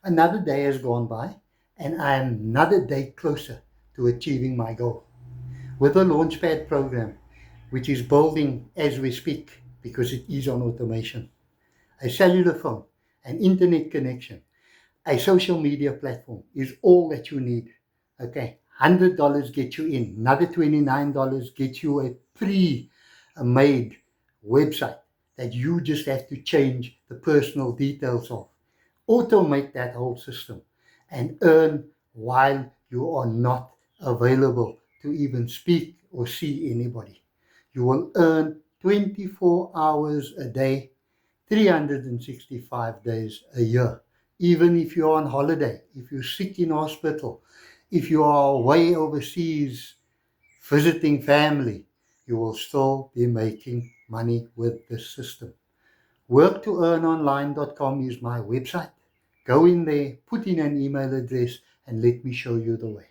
Another day has gone by, and I am another day closer to achieving my goal. With the Launchpad program, which is building as we speak because it is on automation, a cellular phone, an internet connection, a social media platform is all that you need. Okay, $100 gets you in, another $29 gets you a pre-made website that you just have to change the personal details of. Automate that whole system and earn while you are not available to even speak or see anybody. You will earn 24 hours a day, 365 days a year. Even if you're on holiday, if you're sick in hospital, if you are way overseas visiting family, you will still be making money with this system. Worktoearnonline.com is my website. Go in there, put in an email address, and let me show you the way.